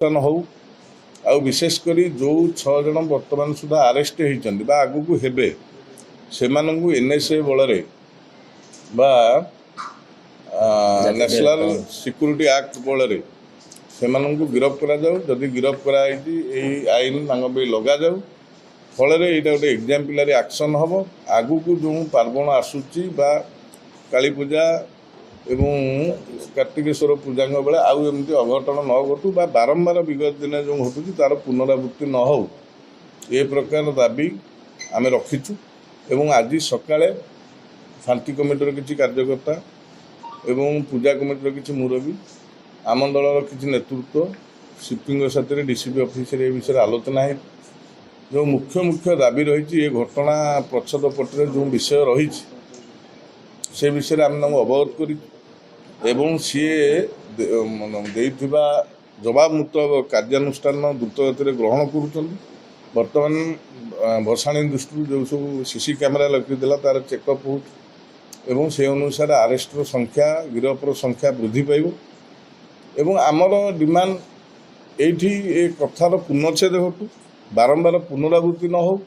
ହଉ ଆଉ ବିଶେଷ କରି ଯେଉଁ 6 ଜଣ ବର୍ତ୍ତମାନ ସୁଦ୍ଧା ଆରେଷ୍ଟ ହେଇଛନ୍ତି ବା ଆଗକୁ ହେବେ ସେମାନଙ୍କୁ NSA ବଳରେ ବା ନ୍ୟାସନାଲ ସିକ୍ୟୁରିଟି ଆକ୍ଟ ବଳରେ ସେମାନଙ୍କୁ ଗିରଫ କରାଯାଉ। ଯଦି ଗିରଫ କରାଯାଇଛି ଏହି ଆଇନ ତାଙ୍କ ପାଇଁ ଲଗାଯାଉ, ଫଳରେ ଏଇଟା ଗୋଟେ ଏକ୍ଜାମ୍ପଲାରୀ ଆକ୍ସନ୍ ହେବ। ଆଗକୁ ଯେଉଁ ପାର୍ବଣ ଆସୁଛି ବା କାଳୀପୂଜା ଏବଂ କାର୍ତ୍ତିକେଶ୍ୱର ପୂଜାଙ୍କ ବେଳେ ଆଉ ଏମିତି ଅଘଟଣ ନ ଘଟୁ ବା ବାରମ୍ବାର ବିଗତ ଦିନେ ଯେଉଁ ଘଟୁଛି ତା'ର ପୁନରାବୃତ୍ତି ନ ହେଉ, ଏ ପ୍ରକାର ଦାବି ଆମେ ରଖିଛୁ। ଏବଂ ଆଜି ସକାଳେ ଶାନ୍ତି କମିଟିର କିଛି କାର୍ଯ୍ୟକର୍ତ୍ତା ଏବଂ ପୂଜା କମିଟିର କିଛି ମୁରବୀ, ଆମ ଦଳର କିଛି ନେତୃତ୍ୱ ସିପିଙ୍କ ସାଥିରେ DCP ଅଫିସରେ ଏ ବିଷୟରେ ଆଲୋଚନା ହେଇଛି। ଯେଉଁ ମୁଖ୍ୟ ଦାବି ରହିଛି, ଏ ଘଟଣା ପ୍ରଚ୍ଛଦ ପଟରେ ଯେଉଁ ବିଷୟ ରହିଛି ସେ ବିଷୟରେ ଆମେ ତାଙ୍କୁ ଅବଗତ କରିଛୁ ଏବଂ ସିଏ ଦେଇଥିବା ଜବାବ ମୁତାବକ କାର୍ଯ୍ୟାନୁଷ୍ଠାନ ଦ୍ରୁତଗତିରେ ଗ୍ରହଣ କରୁଛନ୍ତି। ବର୍ତ୍ତମାନ ଭସାଣୀ ଦୃଷ୍ଟିରୁ ଯେଉଁ ସବୁ CC କ୍ୟାମେରା ଲାଗିଥିଲା ତା'ର ଚେକଅପ୍ ହେଉଛି ଏବଂ ସେ ଅନୁସାରେ ଆରେଷ୍ଟର ସଂଖ୍ୟା, ଗିରଫର ସଂଖ୍ୟା ବୃଦ୍ଧି ପାଇବ। ଏବଂ ଆମର ଡିମାଣ୍ଡ ଏଇଠି ଏ କଥାର ପୂର୍ଣ୍ଣଚ୍ଛେଦ ଘଟୁ, ବାରମ୍ବାର ପୁନରାବୃତ୍ତି ନ ହେଉ।